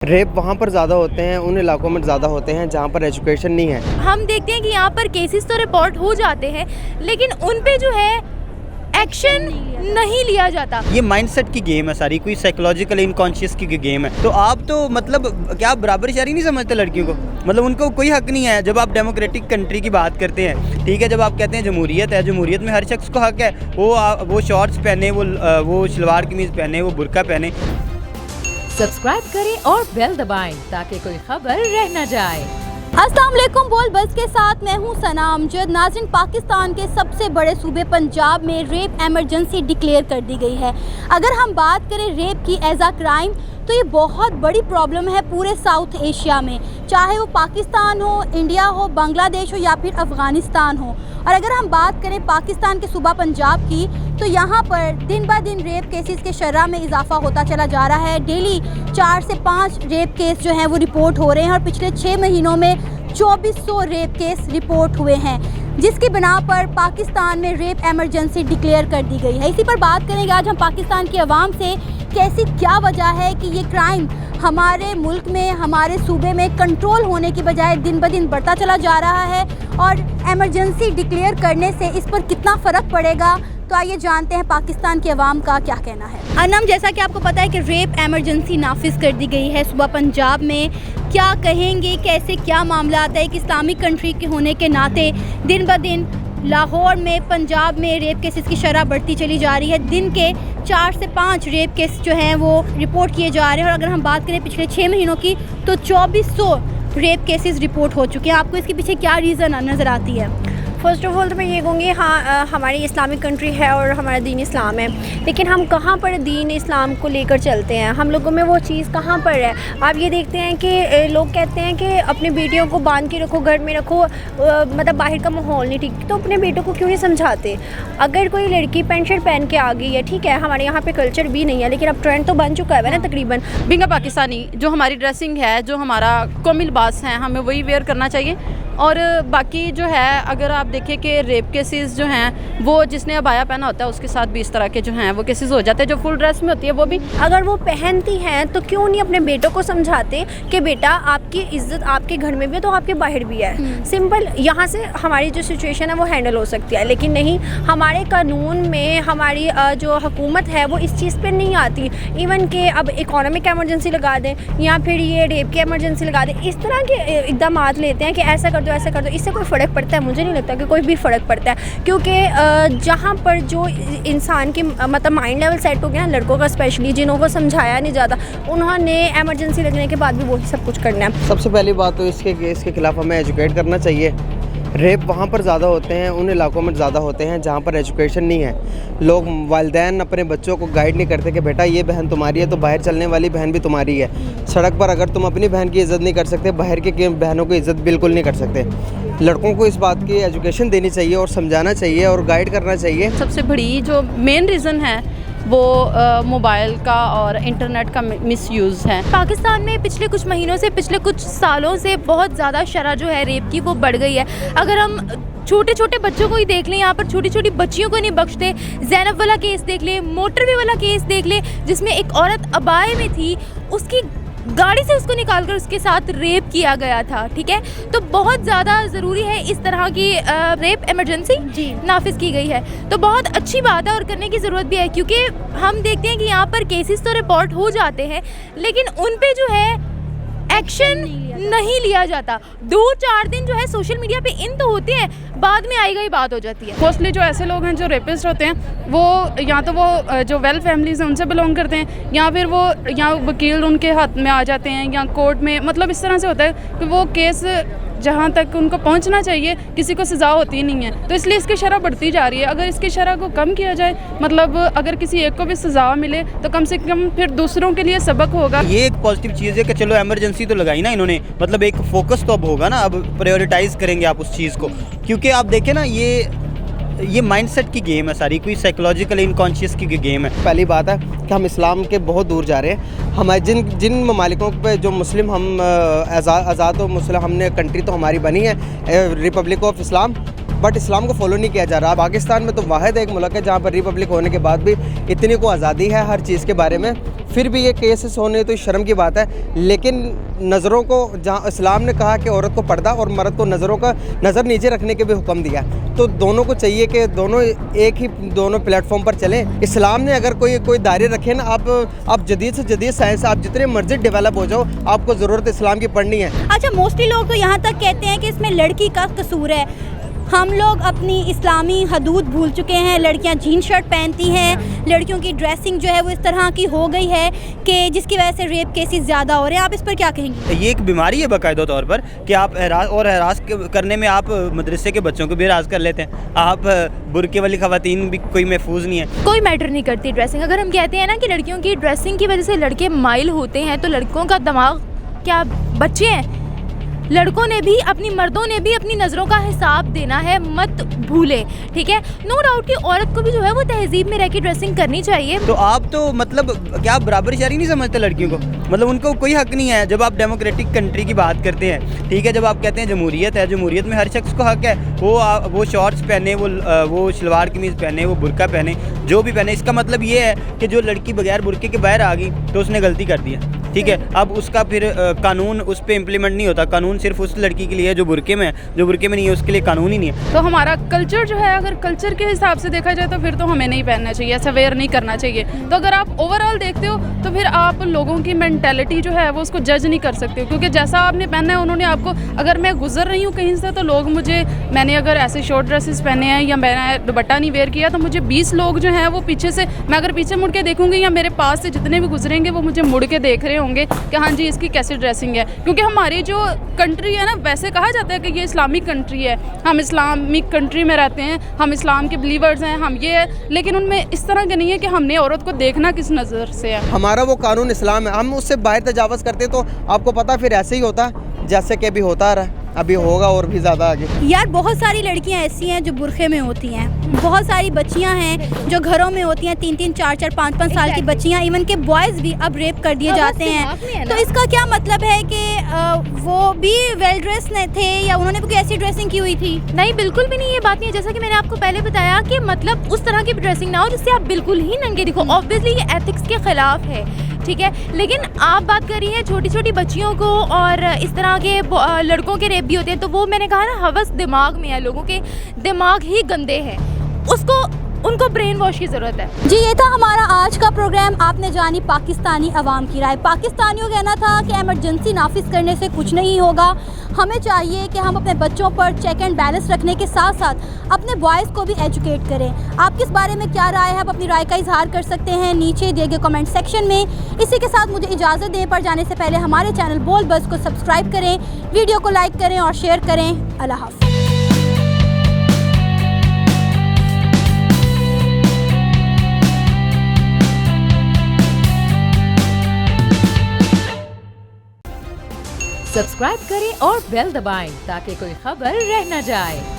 Rape वहाँ पर ज़्यादा होते हैं, उन इलाकों में ज़्यादा होते हैं जहाँ पर एजुकेशन नहीं है। हम देखते हैं कि यहाँ पर केसेस तो रिपोर्ट हो जाते हैं, लेकिन उन पे जो है एक्शन नहीं लिया जाता। ये माइंडसेट की गेम है सारी, कोई साइकोलॉजिकल इनकॉन्शियस की गेम है। तो आप तो मतलब क्या आप बराबर शहरी नहीं समझते लड़कियों को? मतलब उनको कोई हक नहीं है। जब आप डेमोक्रेटिक कंट्री की बात करते हैं, ठीक है, जब आप कहते हैं जमहूरियत है, जमहूरियत में हर शख्स को हक है वो शॉर्ट्स पहने, वो शलवार कमीज़ पहने, वो बुर्का पहने। सब्सक्राइब करें और बेल दबाएं ताकि कोई खबर रह न जाए। अस्सलाम वालेकुम, बोल बस के साथ मैं हूं सना अमजद। नाज़रीन, पाकिस्तान के सबसे बड़े सूबे पंजाब में रेप एमरजेंसी डिक्लेयर कर दी गई है। अगर हम बात करें रेप की एज अ क्राइम, तो ये बहुत बड़ी प्रॉब्लम है पूरे साउथ एशिया में, चाहे वो पाकिस्तान हो, इंडिया हो, बांग्लादेश हो या फिर अफ़गानिस्तान हो। और अगर हम बात करें पाकिस्तान के सूबा पंजाब की, तो यहाँ पर दिन ब दिन रेप केसेस के शरह में इजाफा होता चला जा रहा है। डेली 4 से 5 रेप केस जो हैं वो रिपोर्ट हो रहे हैं और पिछले 6 महीनों में 2400 रेप केस रिपोर्ट हुए हैं, जिसकी बिना पर पाकिस्तान में रेप एमरजेंसी डिक्लेयर कर दी गई है। इसी पर बात करेंगे आज हम पाकिस्तान की आवाम से, कैसी क्या वजह है कि ये क्राइम हमारे मुल्क में, हमारे सूबे में कंट्रोल होने की बजाय दिन ब दिन बढ़ता चला जा रहा है, और एमरजेंसी डिक्लेयर करने से इस पर कितना फ़र्क पड़ेगा। तो आइए जानते हैं पाकिस्तान के अवाम का क्या कहना है। अनम, जैसा कि आपको पता है कि रेप एमरजेंसी नाफिज कर दी गई है सूबा पंजाब में, क्या कहेंगे, कैसे क्या मामला आता है कि इस्लामिक कंट्री के होने के नाते दिन ब दिन लाहौर में, पंजाब में रेप केसेस की शरह बढ़ती चली जा रही है। दिन के 4 से 5 रेप केस जो हैं वो रिपोर्ट किए जा रहे हैं, और अगर हम बात करें पिछले 6 महीनों की, तो 2400 रेप केसेस रिपोर्ट हो चुके हैं। आपको इसके पीछे क्या रीज़न नज़र आती है? फ़र्स्ट ऑफ़ ऑल तो मैं ये कहूँगी, हाँ, हमारी इस्लामिक कंट्री है और हमारा दीन इस्लाम है, लेकिन हम कहाँ पर दीन इस्लाम को लेकर चलते हैं? हम लोगों में वो चीज़ कहाँ पर है? आप ये देखते हैं कि लोग कहते हैं कि अपने बेटियों को बांध के रखो, घर में रखो, मतलब बाहर का माहौल नहीं ठीक, तो अपने बेटों को क्यों नहीं समझाते? अगर कोई लड़की पैंट शर्ट पहन के आ गई है, ठीक है, हमारे यहाँ पर कल्चर भी नहीं है, लेकिन अब ट्रेंड तो बन चुका है ना तकरीबन। बिंगा पाकिस्तानी जो हमारी ड्रेसिंग है, जो हमारा कौमी लिबास है, हमें वही वेयर करना चाहिए। और बाकी जो है, अगर आप देखें कि रेप केसेस जो हैं वो जिसने अबाया पहना होता है उसके साथ भी इस तरह के जो हैं वो केसेस हो जाते हैं। जो फुल ड्रेस में होती है वो भी, अगर वो पहनती हैं तो क्यों नहीं अपने बेटों को समझाते कि बेटा आपकी इज्जत आपके घर में भी है तो आपके बाहर भी है। सिंपल, यहाँ से हमारी जो सिचुएशन है वो हैंडल हो सकती है, लेकिन नहीं, हमारे कानून में हमारी जो हुकूमत है वो इस चीज़ पर नहीं आती। इवन कि अब इकोनॉमिक एमरजेंसी लगा दें या फिर ये रेप की एमरजेंसी लगा दें, इस तरह के इकदाम लेते हैं कि ऐसा कर दो, ऐसा कर दो। इससे कोई फ़र्क पड़ता है? मुझे नहीं लगता कि कोई भी फ़र्क पड़ता है, क्योंकि जहाँ पर जो इंसान की मतलब माइंड लेवल सेट हो गया ना, लड़कों का स्पेशली, जिन्हों को समझाया नहीं जाता, उन्होंने एमरजेंसी लगने के बाद भी वही सब कुछ करना है। सबसे पहली बात तो इसके खिलाफ हमें एजुकेट करना चाहिए। रेप वहाँ पर ज़्यादा होते हैं, उन इलाकों में ज़्यादा होते हैं जहाँ पर एजुकेशन नहीं है। लोग, वालिदैन अपने बच्चों को गाइड नहीं करते कि बेटा ये बहन तुम्हारी है तो बाहर चलने वाली बहन भी तुम्हारी है। सड़क पर अगर तुम अपनी बहन की इज़्ज़त नहीं कर सकते, बाहर की बहनों की इज़्ज़त बिल्कुल नहीं कर सकते। लड़कों को इस बात की एजुकेशन देनी चाहिए और समझाना चाहिए और गाइड करना चाहिए। सबसे बड़ी जो मेन रीज़न है वो मोबाइल का और इंटरनेट का मिसयूज़ है। पाकिस्तान में पिछले कुछ महीनों से, पिछले कुछ सालों से बहुत ज़्यादा शरह जो है रेप की वो बढ़ गई है। अगर हम छोटे छोटे बच्चों को ही देख लें, यहाँ पर छोटी छोटी बच्चियों को नहीं बख्शते। ज़ैनब वाला केस देख लें, मोटरवे वाला केस देख लें, जिसमें एक औरत अबाए में थी, उसकी गाड़ी से उसको निकालकर उसके साथ रेप किया गया था। ठीक है, तो बहुत ज़्यादा ज़रूरी है इस तरह की रेप एमरजेंसी नाफिज की गई है, तो बहुत अच्छी बात है और करने की ज़रूरत भी है, क्योंकि हम देखते हैं कि यहाँ पर केसेस तो रिपोर्ट हो जाते हैं, लेकिन उन पे जो है एक्शन नहीं लिया जाता। 2-4 दिन जो है सोशल मीडिया पे इन तो होते हैं, बाद में आई गई बात हो जाती है। मोस्टली जो ऐसे लोग हैं जो रेपिस्ट होते हैं वो या तो वो जो वेल फैमिलीज़ हैं उनसे बिलोंग करते हैं, या फिर वो या वकील उनके हाथ में आ जाते हैं या कोर्ट में, मतलब इस तरह से होता है कि वो केस जहाँ तक उनको पहुँचना चाहिए किसी को सज़ा होती नहीं है। तो इसलिए इसकी शरह बढ़ती जा रही है। अगर इसकी शरह को कम किया जाए, मतलब अगर किसी एक को भी सज़ा मिले तो कम से कम फिर दूसरों के लिए सबक होगा। ये एक पॉजिटिव चीज़ है कि चलो एमरजेंसी तो लगाई ना इन्होंने, मतलब एक फोकस तो अब होगा ना, अब प्रायोरिटाइज़ करेंगे आप उस चीज़ को, क्योंकि आप देखें ना ये माइंडसेट की गेम है सारी, कोई साइकोलॉजिकल इनकॉन्शियस की गेम है। पहली बात है कि हम इस्लाम के बहुत दूर जा रहे हैं। हमारे जिन ममालिकों पे जो मुस्लिम, हम आज़ाद और मुस्लिम हमने कंट्री तो हमारी बनी है, रिपब्लिक ऑफ इस्लाम, बट इस्लाम को फॉलो नहीं किया जा रहा। पाकिस्तान में तो वाहिद एक मुल्क है जहाँ पर रिपब्लिक होने के बाद भी इतनी को आज़ादी है हर चीज़ के बारे में, फिर भी ये केसेस होने तो शर्म की बात है। लेकिन नज़रों को, जहाँ इस्लाम ने कहा कि औरत को पर्दा और मर्द को नज़र नीचे रखने के भी हुक्म दिया, तो दोनों को चाहिए कि दोनों प्लेटफॉर्म पर चलें। इस्लाम ने अगर कोई दायरे रखे ना, आप जदीद से जदीद साइंस, आप जितने मर्जी डेवलप हो जाओ, आपको ज़रूरत इस्लाम की पढ़नी है। अच्छा, मोस्टली लोग तो यहाँ तक कहते हैं कि इसमें लड़की का कसूर है। हम लोग अपनी इस्लामी हदूद भूल चुके हैं। लड़कियां जीन शर्ट पहनती हैं, लड़कियों की ड्रेसिंग जो है वो इस तरह की हो गई है कि जिसकी वजह से रेप केसेस ज़्यादा हो रहे हैं। आप इस पर क्या कहेंगे? ये एक बीमारी है बाकायदा तौर पर कि आप हरास करने में आप मदरसे के बच्चों को भी हरास कर लेते हैं। आप बुरके वाली ख़वातीन भी कोई महफूज नहीं है। कोई मैटर नहीं करती ड्रेसिंग। अगर हम कहते हैं ना कि लड़कियों की ड्रेसिंग की वजह से लड़के माइल होते हैं, तो लड़कों का दिमाग क्या बच्चे हैं? लड़कों ने भी, अपनी मर्दों ने भी अपनी नज़रों का हिसाब देना है, मत भूले, ठीक है। नो डाउट कि औरत को भी जो है वो तहजीब में रह के ड्रेसिंग करनी चाहिए। तो आप तो मतलब क्या बराबर शहरी नहीं समझते लड़कियों को? मतलब उनको कोई हक नहीं है। जब आप डेमोक्रेटिक कंट्री की बात करते हैं, ठीक है, जब आप कहते हैं जमहूरियत है, जमहूरियत में हर शख्स को हक है वो शॉर्ट्स पहने, वो शलवार कमीज़ पहने, वो बुरका पहने, जो भी पहने। इसका मतलब ये है कि जो लड़की बगैर बुरके के बाहर आ गई तो उसने गलती कर दी है, ठीक है। अब उसका फिर कानून उस पर इम्प्लीमेंट नहीं होता। कानून सिर्फ उस लड़की के लिए है जो बुरके में है, जो बुरके में नहीं है उसके लिए कानून ही नहीं है। तो हमारा कल्चर जो है, अगर कल्चर के हिसाब से देखा जाए तो फिर तो हमें नहीं पहनना चाहिए, ऐसा वेयर नहीं करना चाहिए। तो अगर आप ओवरऑल देखते हो तो फिर आप लोगों की मेंटालिटी जो है वो उसको जज नहीं कर सकते हो, क्योंकि जैसा आपने पहना है उन्होंने आपको, अगर मैं गुजर रही हूँ कहीं से तो लोग मैंने अगर ऐसे शॉर्ट ड्रेसेस पहने हैं या मैंने दुपट्टा नहीं वेयर किया तो मुझे 20 लोग जो हैं वो पीछे से, मैं अगर पीछे मुड़ के देखूंगी या मेरे पास से जितने भी गुजरेंगे वो मुझे मुड़ के देख रहे होंगे कि हाँ जी इसकी कैसी ड्रेसिंग है। क्योंकि हमारी जो कंट्री है ना, वैसे कहा जाता है कि ये इस्लामिक कंट्री है, हम इस्लामिक कंट्री में रहते हैं, हम इस्लाम के बिलीवर्स हैं, हम ये है, लेकिन उनमें इस तरह के नहीं है कि हमने औरत को देखना किस नज़र से है। हमारा वो कानून इस्लाम है, हम उससे बाहर तजावज़ करते तो आपको पता फिर ऐसे ही होता जैसे कि अभी होता रहा, अभी होगा और भी ज़्यादा आगे। यार बहुत सारी लड़कियां ऐसी हैं जो बुरखे में होती हैं, बहुत सारी बच्चियां हैं जो घरों में होती हैं, 3-3, 4-4, 5-5 साल की बच्चियां, इवन के बॉयज़ भी अब रेप कर दिए जाते हैं। तो इसका क्या मतलब है कि वो भी वेल ड्रेस थे या उन्होंने कोई ऐसी ड्रेसिंग की हुई थी? नहीं, बिल्कुल भी नहीं, ये बात नहीं है। जैसा कि मैंने आपको पहले बताया कि मतलब उस तरह की ड्रेसिंग ना हो जिससे आप बिल्कुल ही नंगे दिखो। ऑब्वियसली ये एथिक्स के खिलाफ है, ठीक है। लेकिन आप बात कर रही हैं छोटी छोटी बच्चियों को और इस तरह के लड़कों के रेप भी होते हैं, तो वो मैंने कहा ना, हवस दिमाग में है, लोगों के दिमाग ही गंदे हैं, उनको ब्रेन वॉश की ज़रूरत है। जी, ये था हमारा आज का प्रोग्राम। आपने जानी पाकिस्तानी अवाम की राय। पाकिस्तानियों कहना था कि इमरजेंसी नाफिज करने से कुछ नहीं होगा, हमें चाहिए कि हम अपने बच्चों पर चेक एंड बैलेंस रखने के साथ साथ अपने बॉयज़ को भी एजुकेट करें। आप किस बारे में क्या राय है, आप अपनी राय का इजहार कर सकते हैं नीचे दिए गए कमेंट सेक्शन में। इसी के साथ मुझे इजाज़त दें, पर जाने से पहले हमारे चैनल बोल बस को सब्सक्राइब करें, वीडियो को लाइक करें और शेयर करें। अल्लाह हाफ़िज़। सब्सक्राइब करें और बेल दबाएं ताकि कोई खबर रह न जाए।